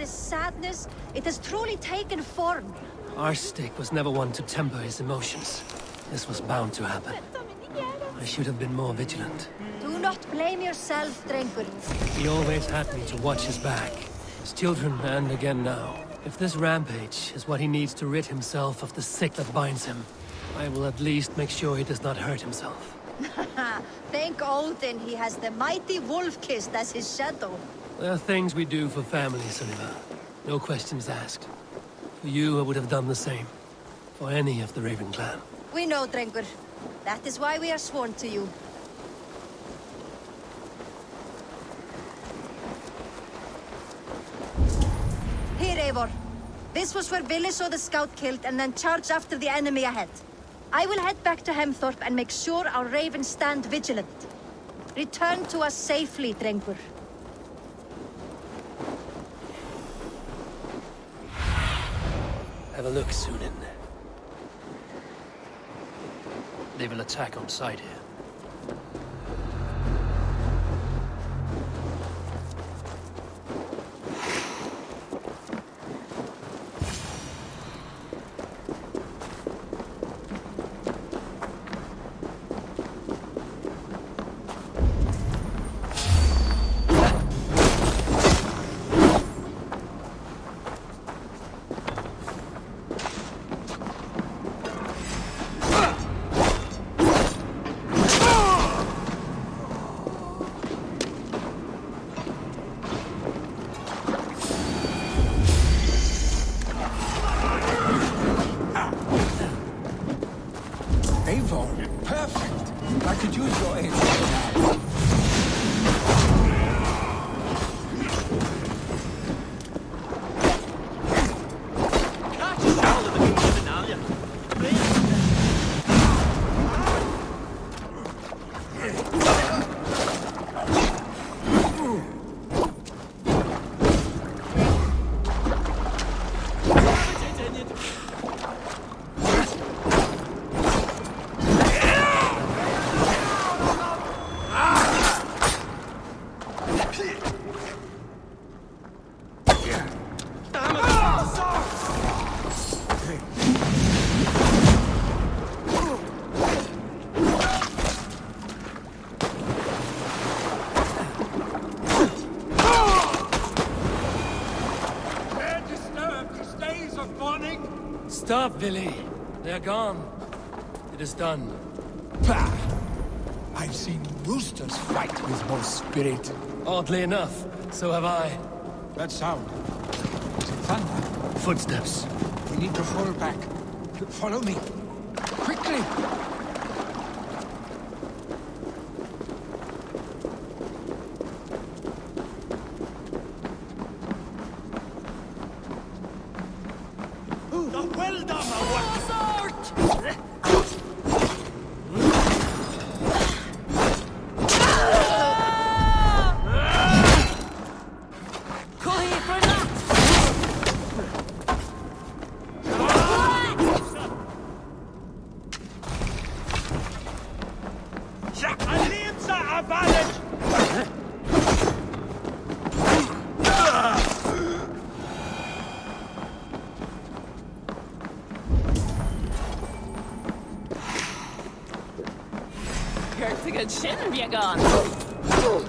his sadness, it has truly taken form. Arstic was never one to temper his emotions. This was bound to happen. I should have been more vigilant. Do not blame yourself, Drengur. He always had me to watch his back. His children, and again now. If this rampage is what he needs to rid himself of the sick that binds him, I will at least make sure he does not hurt himself. Thank Odin he has the mighty Wolf-Kissed as his shadow. There are things we do for family, Sunniva. No questions asked. For you, I would have done the same. For any of the Raven clan. We know, Drengur. That is why we are sworn to you. Here, Eivor. This was where Vili saw the scout killed and then charged after the enemy ahead. I will head back to Hemthorpe and make sure our ravens stand vigilant. Return to us safely, Drengur. Have a look, Sunin. They will attack on sight here. Perfect! I could use your aid right now. Stop, Vili. They're gone. It is done. Bah! I've seen roosters fight with more spirit. Oddly enough, so have I. That sound. Is it thunder? Footsteps. We need to fall back. Follow me. Quickly! Good shouldn't be gone. Oh!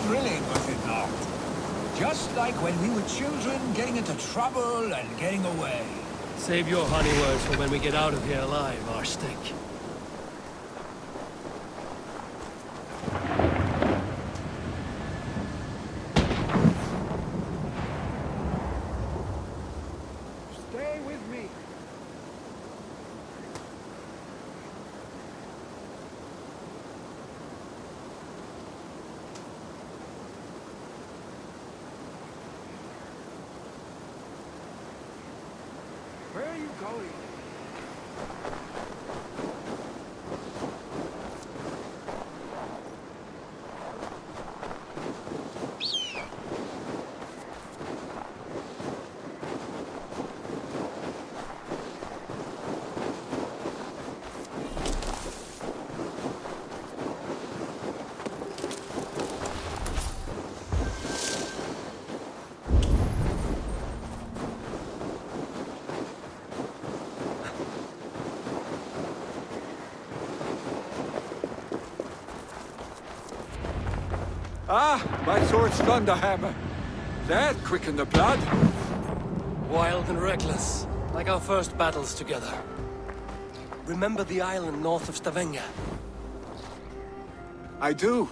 Thrilling, was it not? Just like when we were children, getting into trouble and getting away. Save your honey words for when we get out of here alive, Arstick. Stay with me. Where are you going? Ah, my sword's thunderhammer. That quickened the blood. Wild and reckless, like our first battles together. Remember the island north of Stavanger? I do.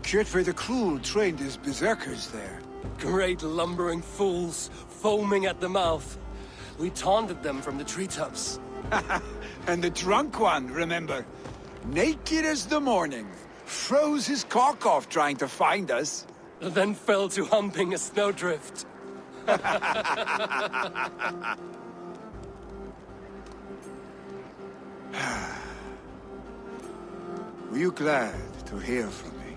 Kjotve the Cruel trained his berserkers there. Great lumbering fools, foaming at the mouth. We taunted them from the treetops. And the drunk one, remember? Naked as the morning. Froze his cock off trying to find us. Then fell to humping a snowdrift. Were you glad to hear from me?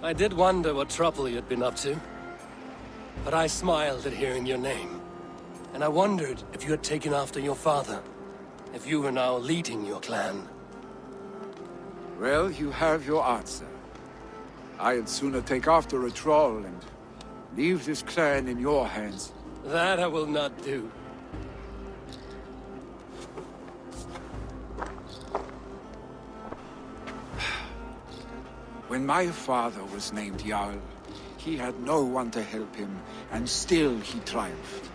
I did wonder what trouble you'd been up to. But I smiled at hearing your name. And I wondered if you had taken after your father. If you were now leading your clan. Well, you have your answer. I'd sooner take after a troll and leave this clan in your hands. That I will not do. When my father was named Jarl, he had no one to help him, and still he triumphed.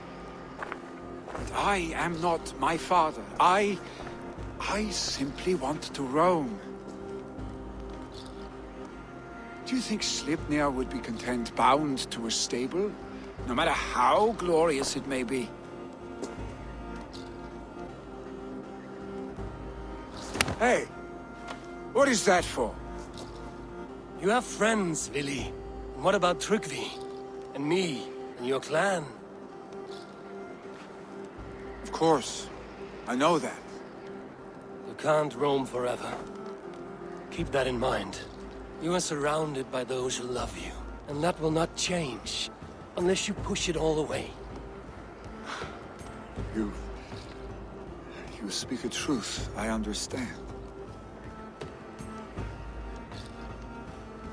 But I am not my father. I simply want to roam. Do you think Sleipnir would be content bound to a stable? No matter how glorious it may be? Hey! What is that for? You have friends, Vili. And what about Tryggvi? And me? And your clan? Of course. I know that. You can't roam forever. Keep that in mind. You are surrounded by those who love you. And that will not change. Unless you push it all away. You speak a truth. I understand.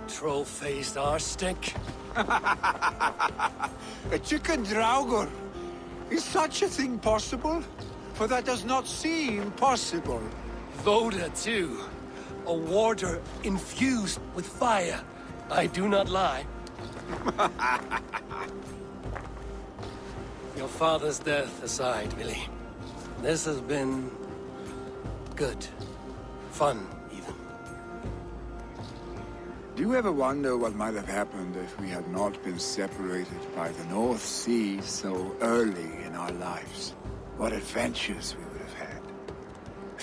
Troll-faced arstick. A chicken draugur. Is such a thing possible? For that does not seem possible. Voda, too. A warder infused with fire. I do not lie. Your father's death aside, Vili. This has been... good. Fun, even. Do you ever wonder what might have happened if we had not been separated by the North Sea so early in our lives? What adventures we would have had.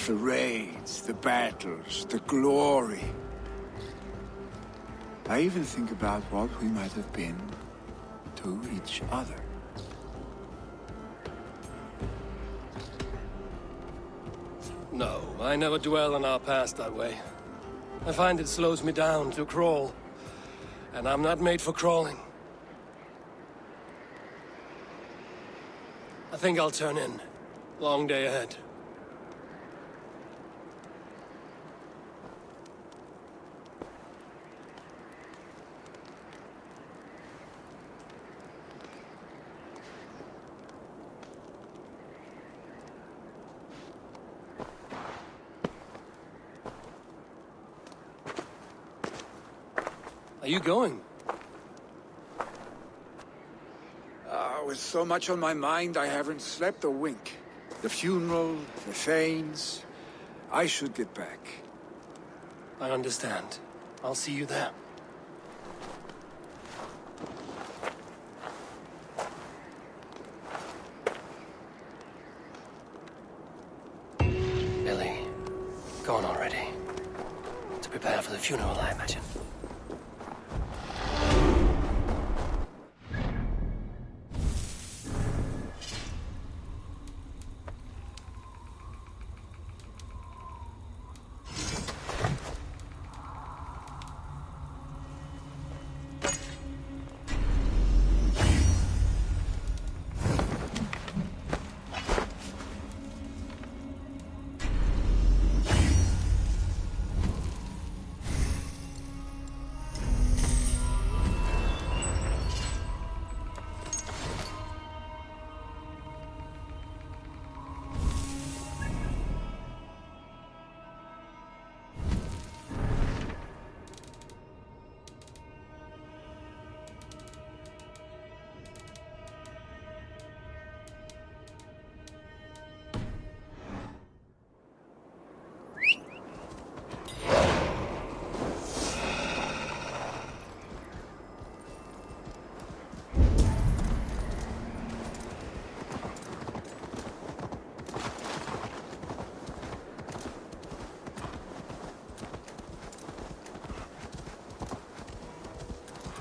The raids, the battles, the glory. I even think about what we might have been to each other. No, I never dwell on our past that way. I find it slows me down to crawl. And I'm not made for crawling. I think I'll turn in. Long day ahead. Are you going? With so much on my mind, I haven't slept a wink. The funeral, the Thanes. I should get back. I understand. I'll see you there. Billy, gone already. To prepare for the funeral, I imagine.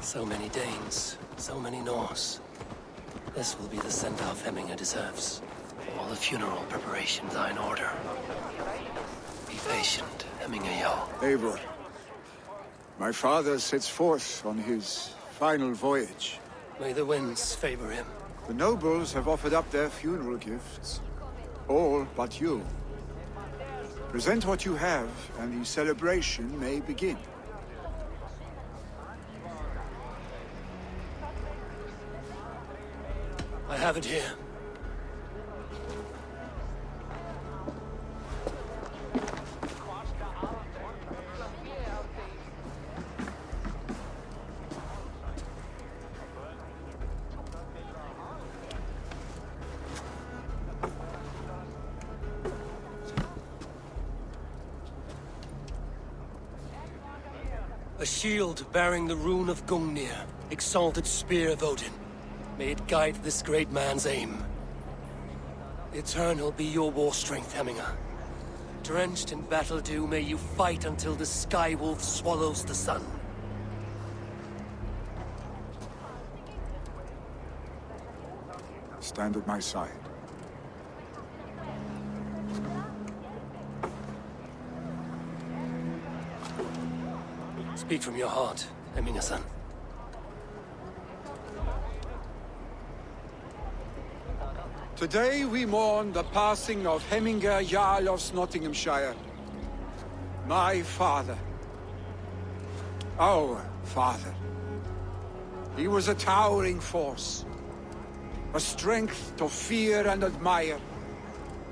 So many Danes, so many Norse. This will be the send-off Hemminger deserves. All the funeral preparations are in order. Be patient, Hemminger Jarl. Eivor, my father sets forth on his final voyage. May the winds favor him. The nobles have offered up their funeral gifts. All but you. Present what you have, and the celebration may begin. I have it here. A shield bearing the rune of Gungnir, exalted spear of Odin. May it guide this great man's aim. Eternal be your war strength, Hemminger. Drenched in battle dew, may you fight until the sky wolf swallows the sun. Stand at my side. Speak from your heart, Hemminger-son. Today we mourn the passing of Hemminger Jarl of Nottinghamshire. My father. Our father. He was a towering force. A strength to fear and admire.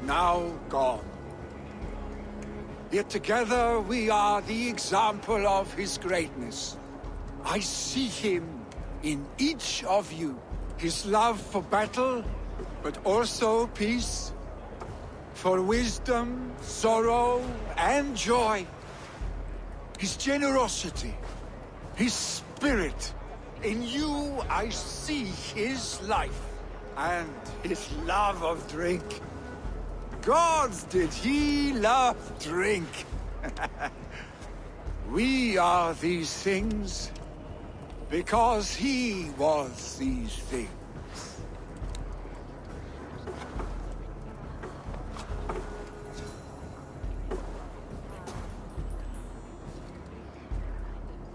Now gone. Yet together we are the example of his greatness. I see him in each of you. His love for battle, but also peace, for wisdom, sorrow, and joy. His generosity, his spirit. In you I see his life, and his love of drink. Gods, did he love drink! We are these things because he was these things.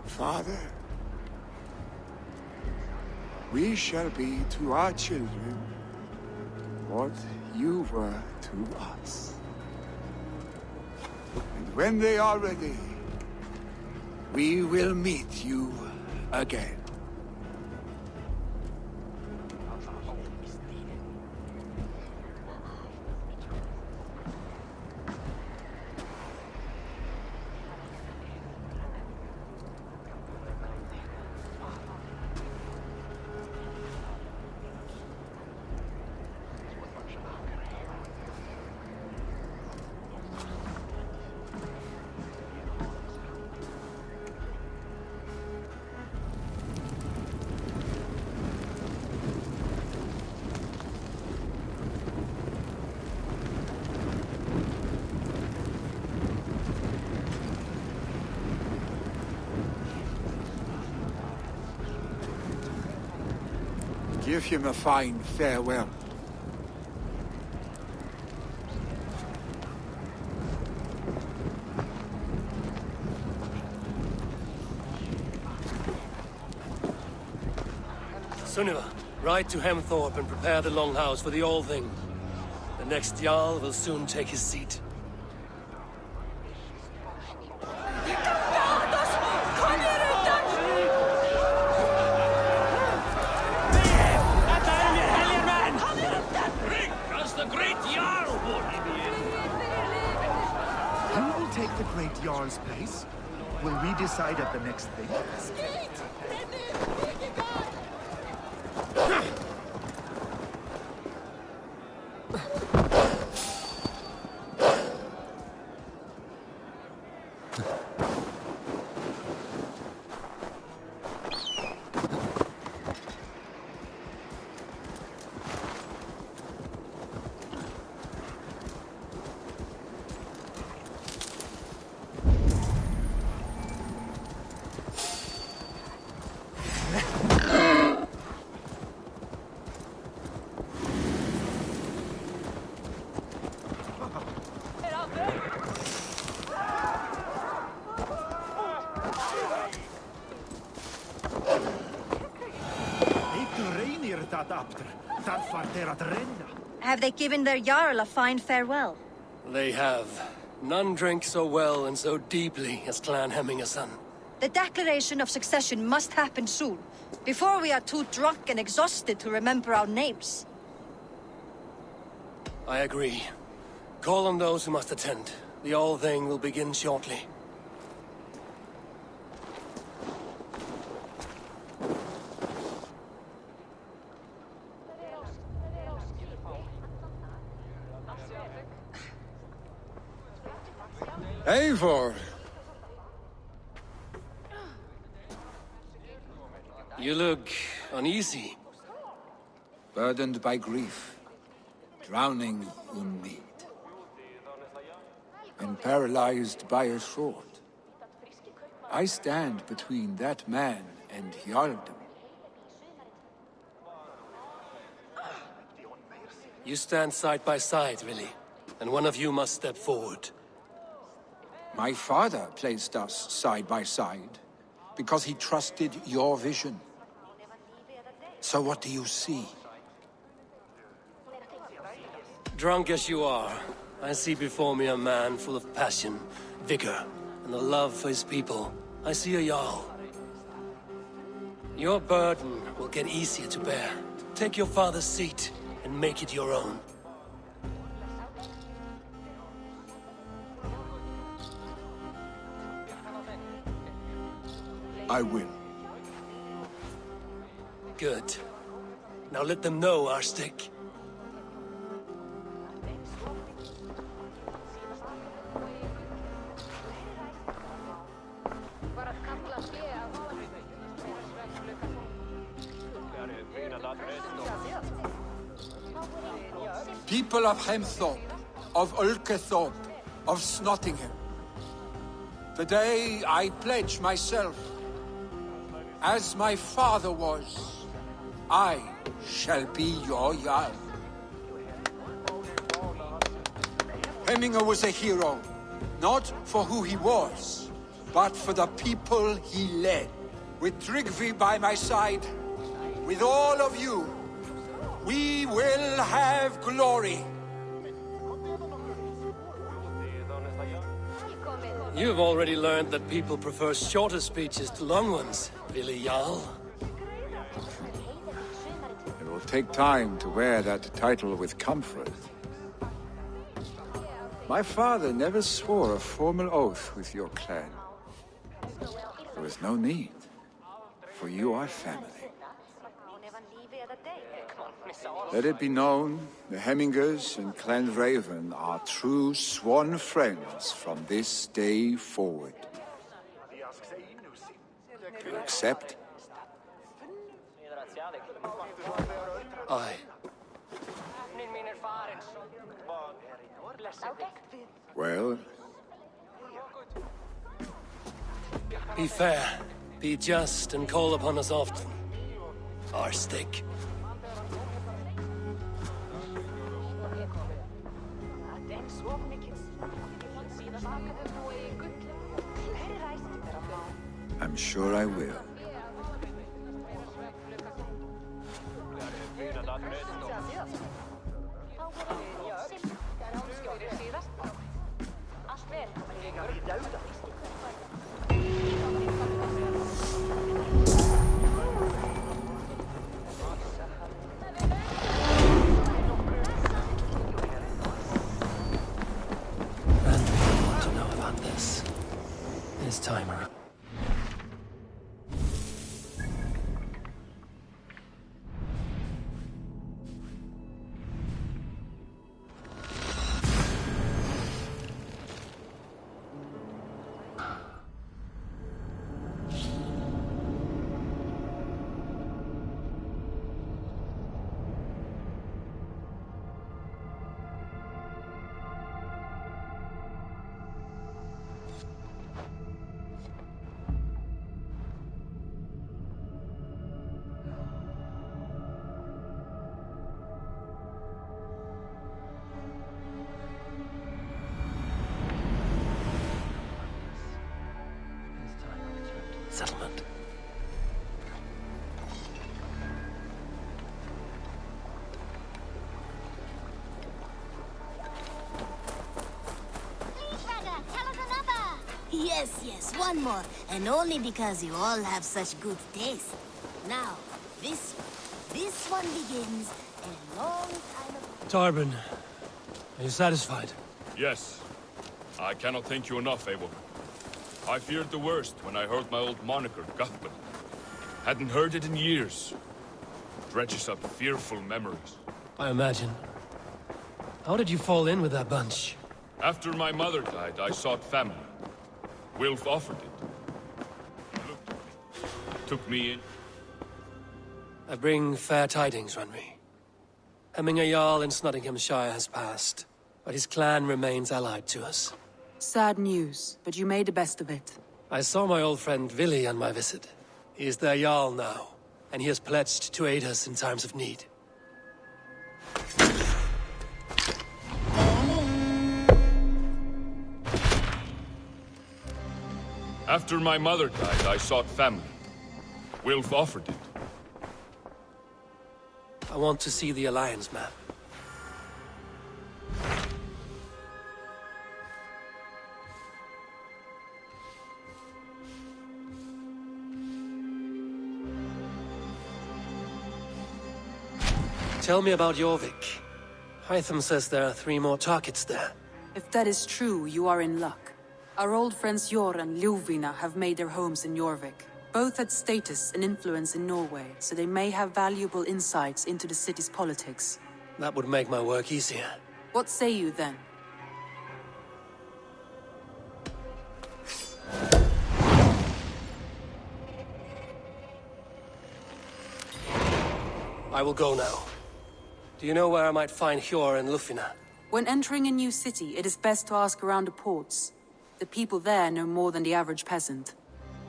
Father, we shall be to our children what you were to us. And when they are ready, we will meet you again. Give him a fine farewell. Sunniva, ride to Hemthorpe and prepare the Longhouse for the All-Thing. The next Jarl will soon take his seat. Who will take the Great Jarl's place? Will we decide at the next thing? Have they given their Jarl a fine farewell? They have. None drink so well and so deeply as Clan Hemmingason. The declaration of succession must happen soon, before we are too drunk and exhausted to remember our names. I agree. Call on those who must attend. The All-Thing will begin shortly. Eivor! You look uneasy. Burdened by grief, drowning in need, and paralyzed by a sword. I stand between that man and Jarldom. You stand side by side, really, and one of you must step forward. My father placed us side by side because he trusted your vision. So what do you see? Drunk as you are, I see before me a man full of passion, vigor, and a love for his people. I see a Jarl. Your burden will get easier to bear. Take your father's seat and make it your own. I will. Good. Now let them know our stick. People of Hemthorpe, of Ulkethorpe, of Snottingham. Today I pledge myself, as my father was, I shall be your Jarl. Hemminger was a hero, not for who he was, but for the people he led. With Tryggvi by my side, with all of you, we will have glory. You've already learned that people prefer shorter speeches to long ones, really, Jarl? It will take time to wear that title with comfort. My father never swore a formal oath with your clan. There was no need, for you are family. Let it be known, the Hemmingers and Clan Raven are true sworn friends from this day forward. You accept? Aye. Well, Be fair, be just, and call upon us often. Our stick. I'm sure I will. Randy will want to know about this. His timer. Settlement. Yes, one more. And only because you all have such good taste. Now, this one begins a long time ago. Tarbin, are you satisfied? Yes. I cannot thank you enough, Eivor. I feared the worst when I heard my old moniker, Guthman. Hadn't heard it in years. Dredges up fearful memories. I imagine. How did you fall in with that bunch? After my mother died, I sought family. Wilf offered it. He looked at me. Took me in. I bring fair tidings, Runry. Hemminger Jarl in Nottinghamshire has passed, but his clan remains allied to us. Sad news, but you made the best of it. I saw my old friend Vili on my visit. He is their Jarl now, and he has pledged to aid us in times of need. After my mother died, I sought family. Wilf offered it. I want to see the Alliance map. Tell me about Jorvik. Hytham says there are 3 more targets there. If that is true, you are in luck. Our old friends Jor and Ljuvina have made their homes in Jorvik. Both had status and influence in Norway, so they may have valuable insights into the city's politics. That would make my work easier. What say you then? I will go now. Do you know where I might find Hjor and Lufina? When entering a new city, it is best to ask around the ports. The people there know more than the average peasant.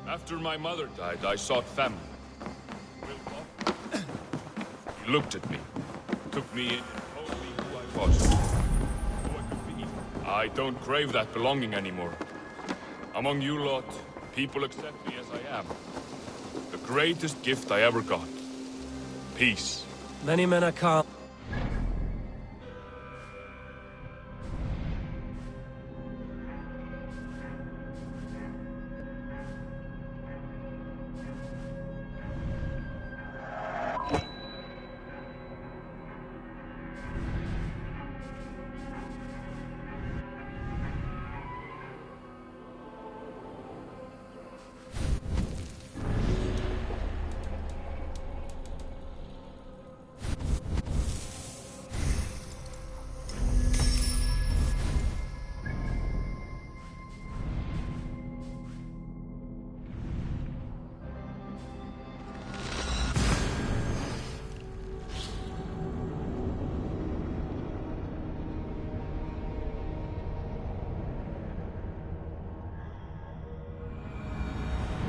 After my mother died, I sought family. Wilf offered it. He looked at me. Took me in and told me who I was. Who I could be. I don't crave that belonging anymore. Among you lot, people accept me as I am. The greatest gift I ever got. Peace. Many men are calm.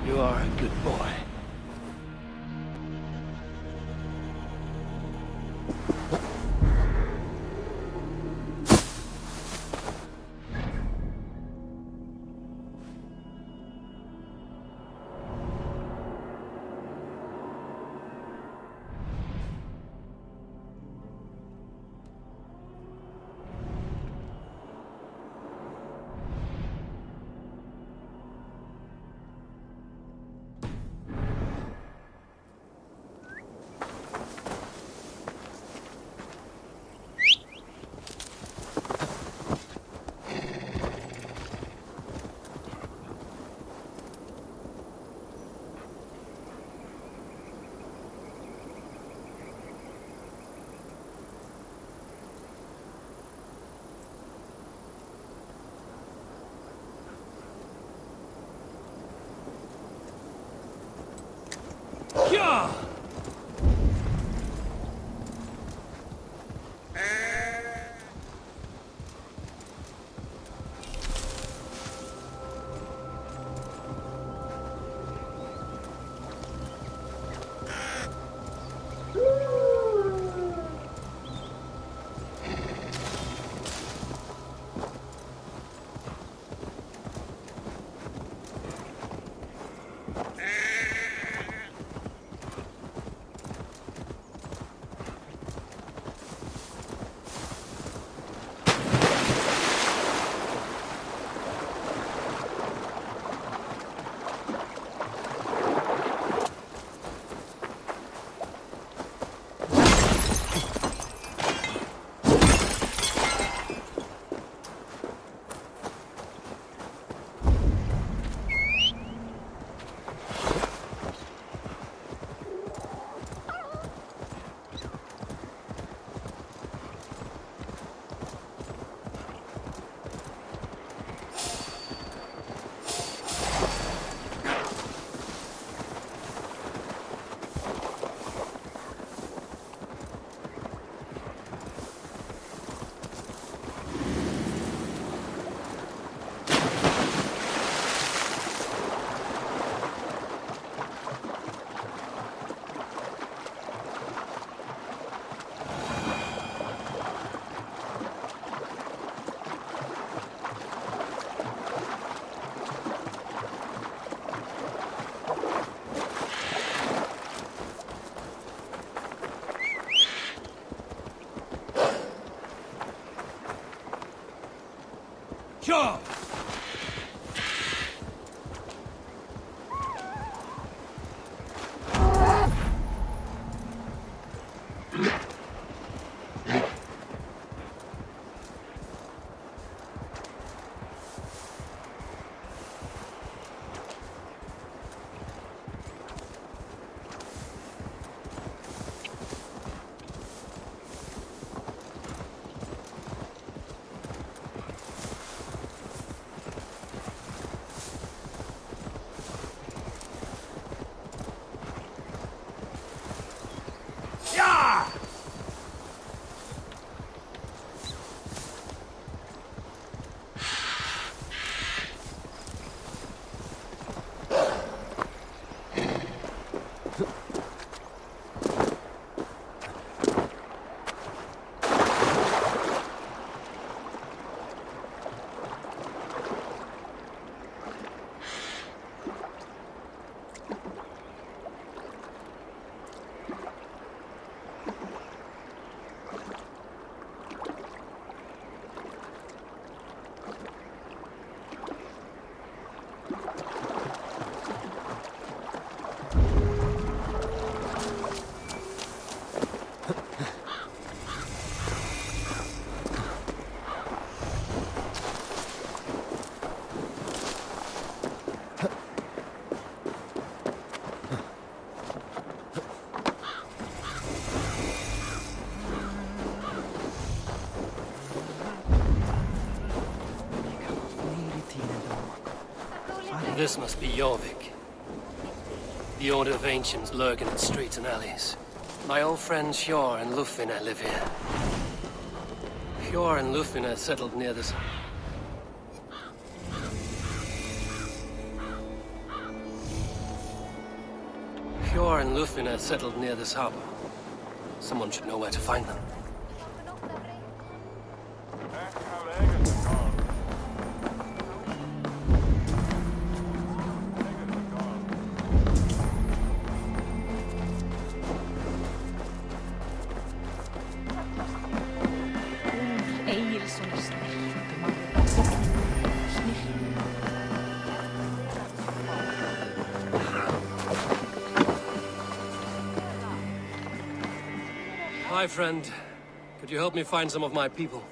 You are a good boy. Yeah! Sure! This must be Jorvik. The Order of Ancients lurk in its streets and alleys. My old friends Hjor and Lufvina live here. Hjor and Lufvina settled near this... Hjor and Lufvina settled near this harbor. Someone should know where to find them. Hi, friend. Could you help me find some of my people?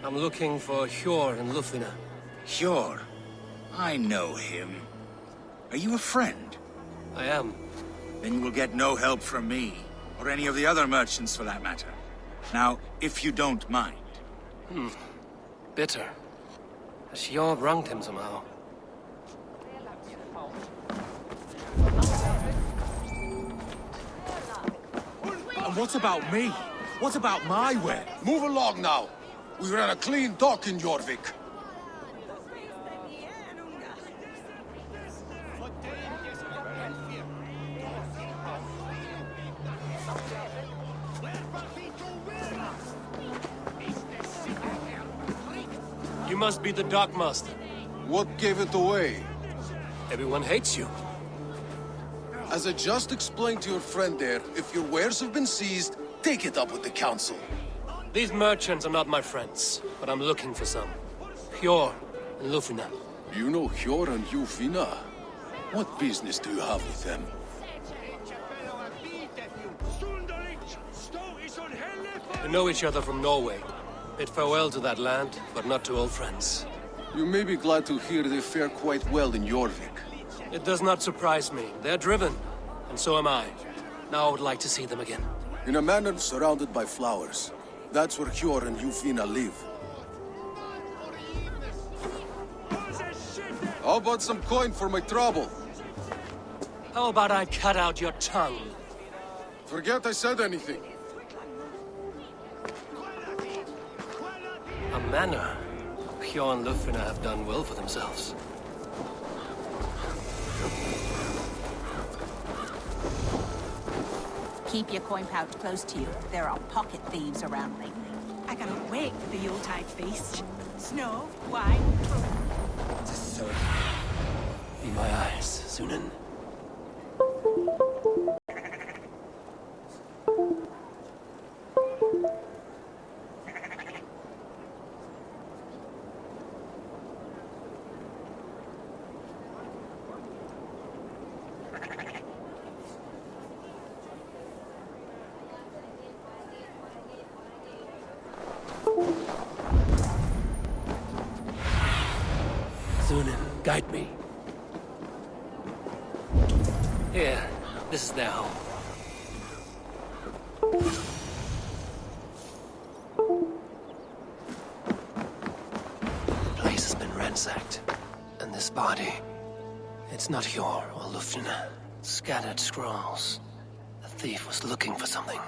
I'm looking for Hjor and Lufvina. Hjor? I know him. Are you a friend? I am. Then you will get no help from me, or any of the other merchants for that matter. Now, if you don't mind. Bitter. Has Hjor wronged him somehow? what about me? What about my way? Move along now. We ran a clean dock in Jorvik. You must be the dockmaster. What gave it away? Everyone hates you. As I just explained to your friend there, if your wares have been seized, take it up with the council. These merchants are not my friends, but I'm looking for some. Hjor and Lufina. You know Hjor and Jufina? What business do you have with them? We know each other from Norway. Bid farewell to that land, but not to old friends. You may be glad to hear they fare quite well in Jorvik. It does not surprise me. They're driven, and so am I. Now I would like to see them again. In a manor surrounded by flowers. That's where Hjor and Jufina live. How about some coin for my trouble? How about I cut out your tongue? Forget I said anything. A manor. Hjor and Lufina have done well for themselves. Keep your coin pouch close to you. There are pocket thieves around lately. I cannot wait for the Yuletide feast. Snow, wine, food. Be my eyes, Sunan. Sunan, guide me. Here, this is their home. The place has been ransacked. And this body, it's not Hjor or Lufina. Scattered scrolls. The thief was looking for something.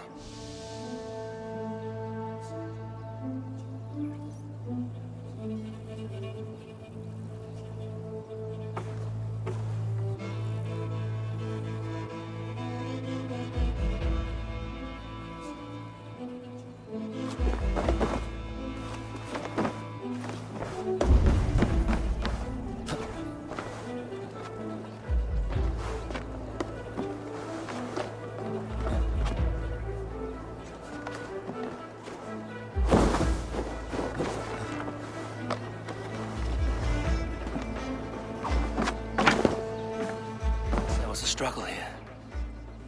Struggle here.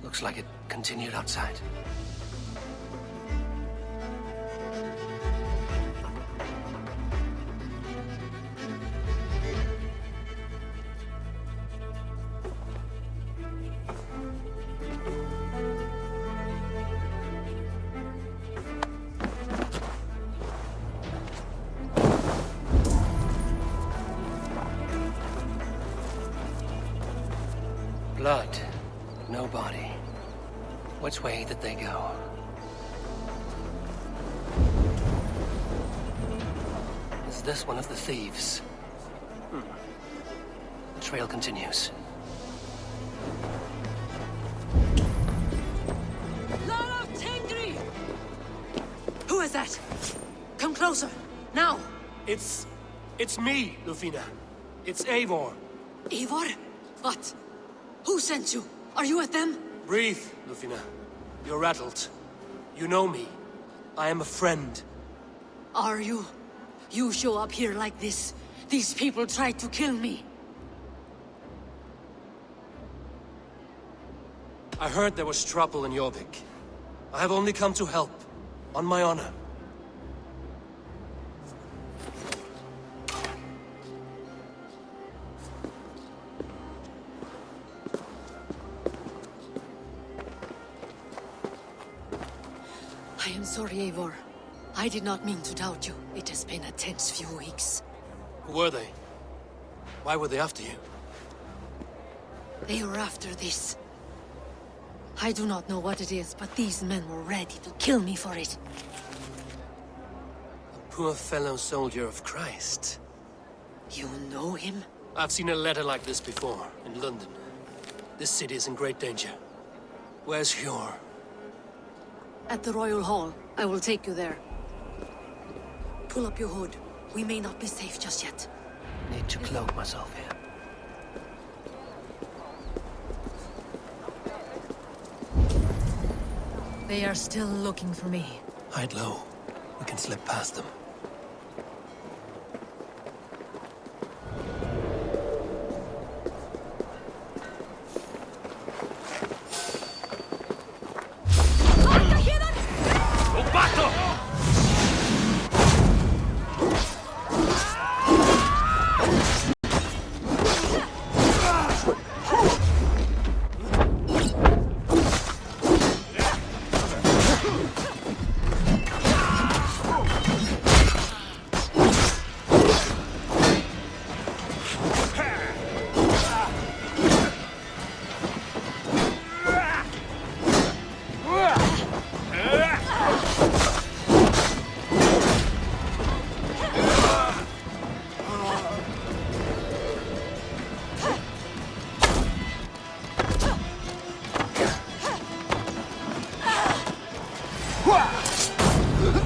Looks like it continued outside. Blood, but no body. Which way did they go? Is this one of the thieves? The trail continues. Lord of Tengri! Who is that? Come closer, now! It's me, Lufina. It's Eivor. Eivor? What? Who sent you? Are you with them? Breathe, Lufina. You're rattled. You know me. I am a friend. Are you? You show up here like this. These people tried to kill me. I heard there was trouble in Jorvik. I have only come to help. On my honor. I am sorry, Eivor. I did not mean to doubt you. It has been a tense few weeks. Who were they? Why were they after you? They were after this. I do not know what it is, but these men were ready to kill me for it. A poor fellow soldier of Christ. You know him? I've seen a letter like this before, in London. This city is in great danger. Where's Hjor? At the Royal Hall. I will take you there. Pull up your hood. We may not be safe just yet. Need to cloak myself here. They are still looking for me. Hide low. We can slip past them.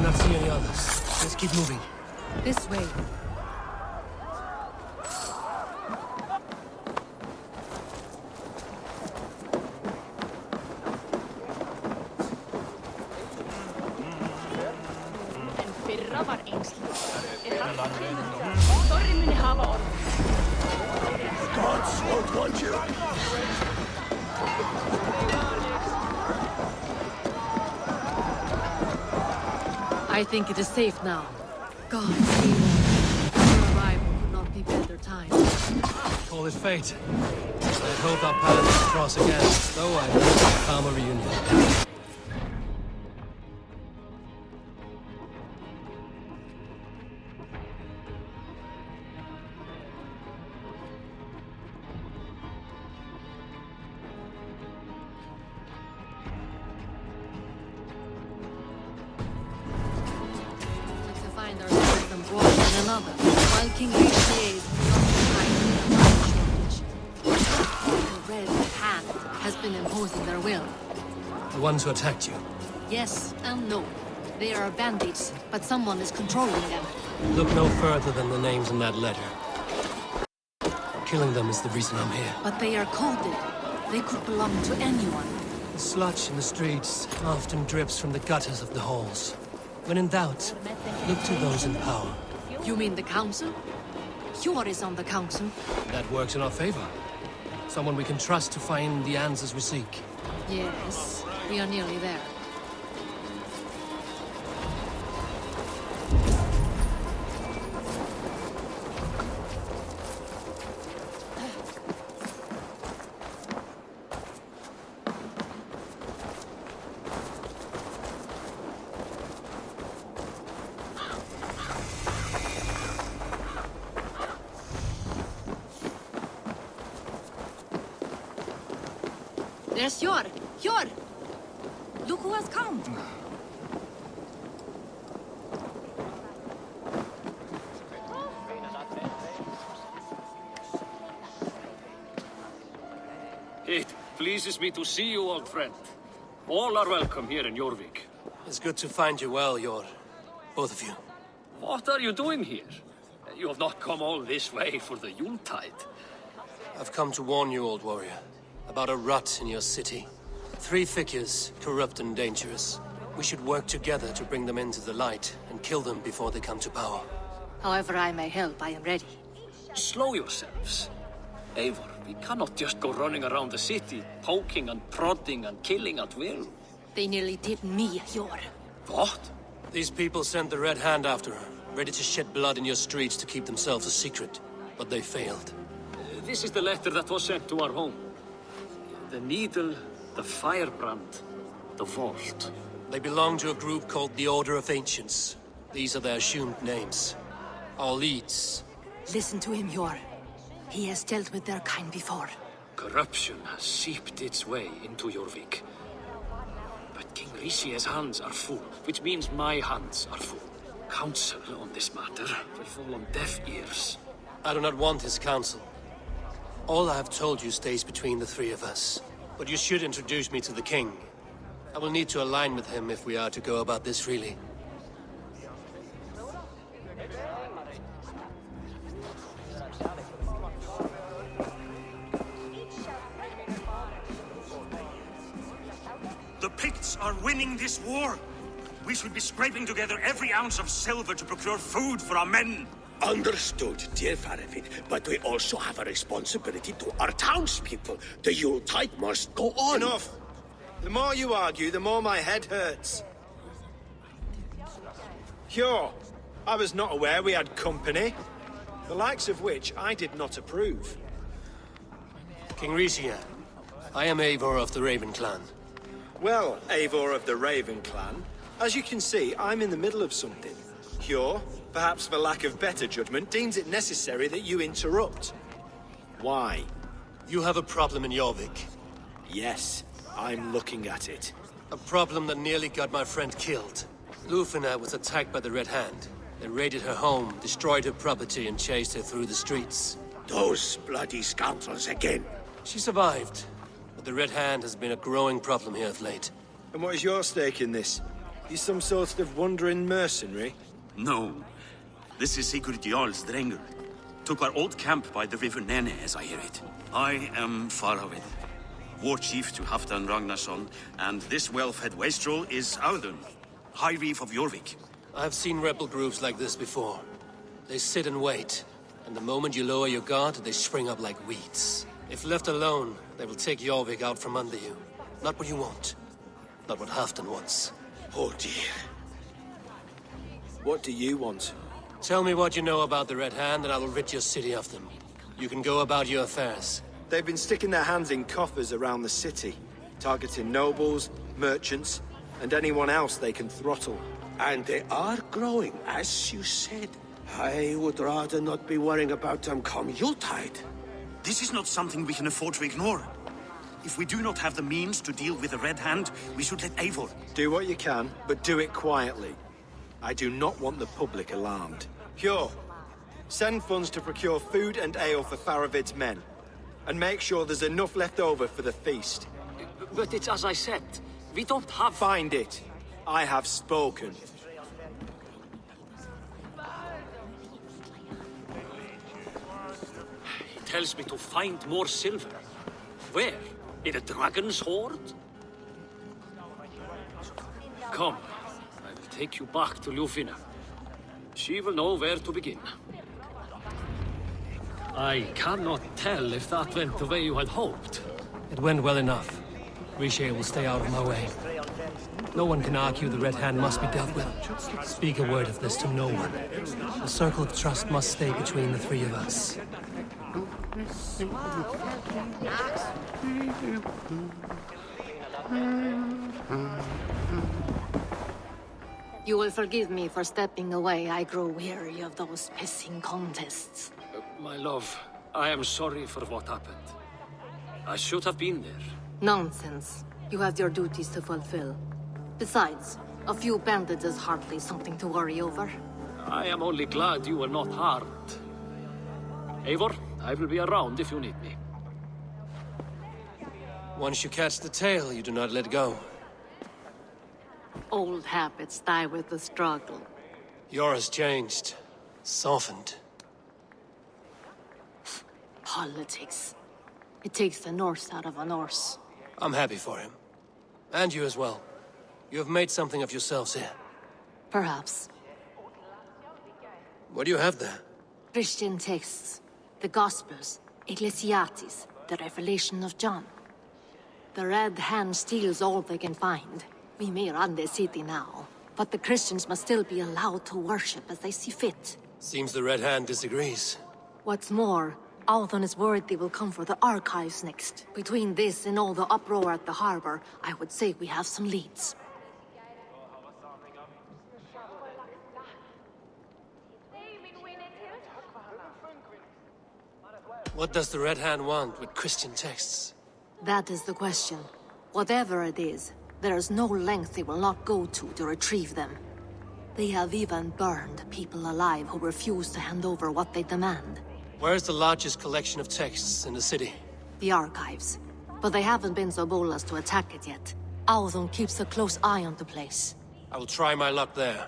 Not see any others. Let's keep moving. This way. En fyrra var engsli. Þorri muni hafa orð. Gods won't want you. I think it is safe now. God save us. Our arrival could not be better timed. Call it fate. I hope our paths cross again, though I wish a calmer reunion. To find ourselves embroiled in another, while King Richelieu is preoccupied with the land shortage. The Red Hand has been imposing their will. The ones who attacked you. Yes and no. They are bandits, but someone is controlling them. Look no further than the names in that letter. Killing them is the reason I'm here. But they are coded. They could belong to anyone. The sludge in the streets often drips from the gutters of the halls. When in doubt, look to those in power. You mean the council? Hjor is on the council. That works in our favor. Someone we can trust to find the answers we seek. Yes, we are nearly there. There's Hjor! Hjor! Look who has come! It pleases me to see you, old friend. All are welcome here in Jorvik. It's good to find you well, Hjor. Both of you. What are you doing here? You have not come all this way for the Yuletide. I've come to warn you, old warrior, about a rot in your city. 3 figures, corrupt and dangerous. We should work together to bring them into the light and kill them before they come to power. However I may help, I am ready. Slow yourselves. Eivor, we cannot just go running around the city, poking and prodding and killing at will. They nearly did me, Hjor. What? These people sent the Red Hand after her, ready to shed blood in your streets to keep themselves a secret. But they failed. This is the letter that was sent to our home. The needle, the firebrand, the vault. They belong to a group called the Order of Ancients. These are their assumed names. Our leads. Listen to him, Hjor. He has dealt with their kind before. Corruption has seeped its way into Jorvik. King Rishie's hands are full, which means my hands are full. Counsel on this matter will fall on deaf ears. I do not want his counsel. All I have told you stays between the three of us. But you should introduce me to the king. I will need to align with him if we are to go about this freely. The Picts are winning this war. We should be scraping together every ounce of silver to procure food for our men. Understood, dear Faravid, but we also have a responsibility to our townspeople. The Yuletide must go on. Enough! The more you argue, the more my head hurts. Hyo, I was not aware we had company, the likes of which I did not approve. King Rishia, I am Eivor of the Raven clan. Well, Eivor of the Raven clan, as you can see, I'm in the middle of something. Hyo, perhaps for lack of better judgment, deems it necessary that you interrupt. Why? You have a problem in Jorvik. Yes, I'm looking at it. A problem that nearly got my friend killed. Lufina was attacked by the Red Hand. They raided her home, destroyed her property, and chased her through the streets. Those bloody scoundrels again. She survived, but the Red Hand has been a growing problem here of late. And what is your stake in this? You some sort of wandering mercenary? No. This is Sigurd Jarl's Drengr. Took our old camp by the river Nene, as I hear it. I am Faravid, war chief to Halfdan Ragnarsson, and this well-fed wastrel is Audun, High Reef of Jorvik. I've seen rebel groups like this before. They sit and wait, and the moment you lower your guard, they spring up like weeds. If left alone, they will take Jorvik out from under you. Not what you want. Not what Halfdan wants. Oh dear. What do you want? Tell me what you know about the Red Hand, and I will rid your city of them. You can go about your affairs. They've been sticking their hands in coffers around the city, targeting nobles, merchants, and anyone else they can throttle. And they are growing, as you said. I would rather not be worrying about them come Yuletide. This is not something we can afford to ignore. If we do not have the means to deal with the Red Hand, we should let Eivor. Do what you can, but do it quietly. I do not want the public alarmed. Hyo, send funds to procure food and ale for Faravid's men. And make sure there's enough left over for the feast. But it's as I said, we don't have... Find it. I have spoken. He tells me to find more silver. Where? In a dragon's hoard? Come, I will take you back to Lufina. She will know where to begin. I cannot tell if that went the way you had hoped. It went well enough. Riche will stay out of my way. No one can argue the Red Hand must be dealt with. Speak a word of this to no one. The circle of trust must stay between the three of us. You will forgive me for stepping away. I grow weary of those pissing contests. My love, I am sorry for what happened. I should have been there. Nonsense. You have your duties to fulfill. Besides, a few bandits is hardly something to worry over. I am only glad you were not harmed. Eivor, I will be around if you need me. Once you catch the tail, you do not let go. Old habits die with the struggle. Yours changed. Softened. Politics. It takes the Norse out of a Norse. I'm happy for him. And you as well. You have made something of yourselves here. Perhaps. What do you have there? Christian texts. The Gospels. Ecclesiastes. The Revelation of John. The Red Hand steals all they can find. We may run the city now, but the Christians must still be allowed to worship as they see fit. Seems the Red Hand disagrees. What's more, Althon is worried they will come for the archives next. Between this and all the uproar at the harbor, I would say we have some leads. What does the Red Hand want with Christian texts? That is the question. Whatever it is, There is no length they will not go to retrieve them. They have even burned people alive who refuse to hand over what they demand. Where's the largest collection of texts in the city? The archives. But they haven't been so bold as to attack it yet. Auðun keeps a close eye on the place. I will try my luck there.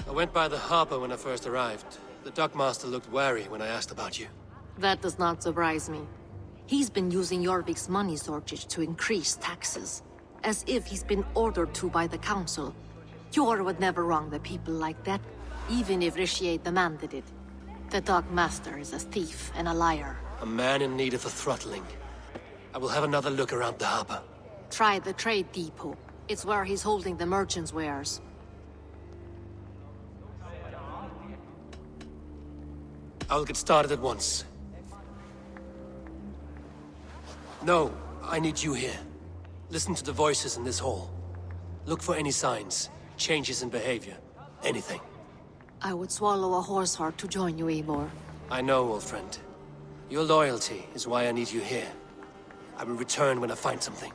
I went by the harbor when I first arrived. The dockmaster looked wary when I asked about you. That does not surprise me. He's been using Jorvik's money shortage to increase taxes. As if he's been ordered to by the council. Jor would never wrong the people like that, even if Rishiate demanded it. The dockmaster is a thief and a liar. A man in need of a throttling. I will have another look around the harbor. Try the trade depot. It's where he's holding the merchants' wares. I'll get started at once. No, I need you here. Listen to the voices in this hall. Look for any signs, changes in behavior, anything. I would swallow a horse heart to join you, Eivor. I know, old friend. Your loyalty is why I need you here. I will return when I find something.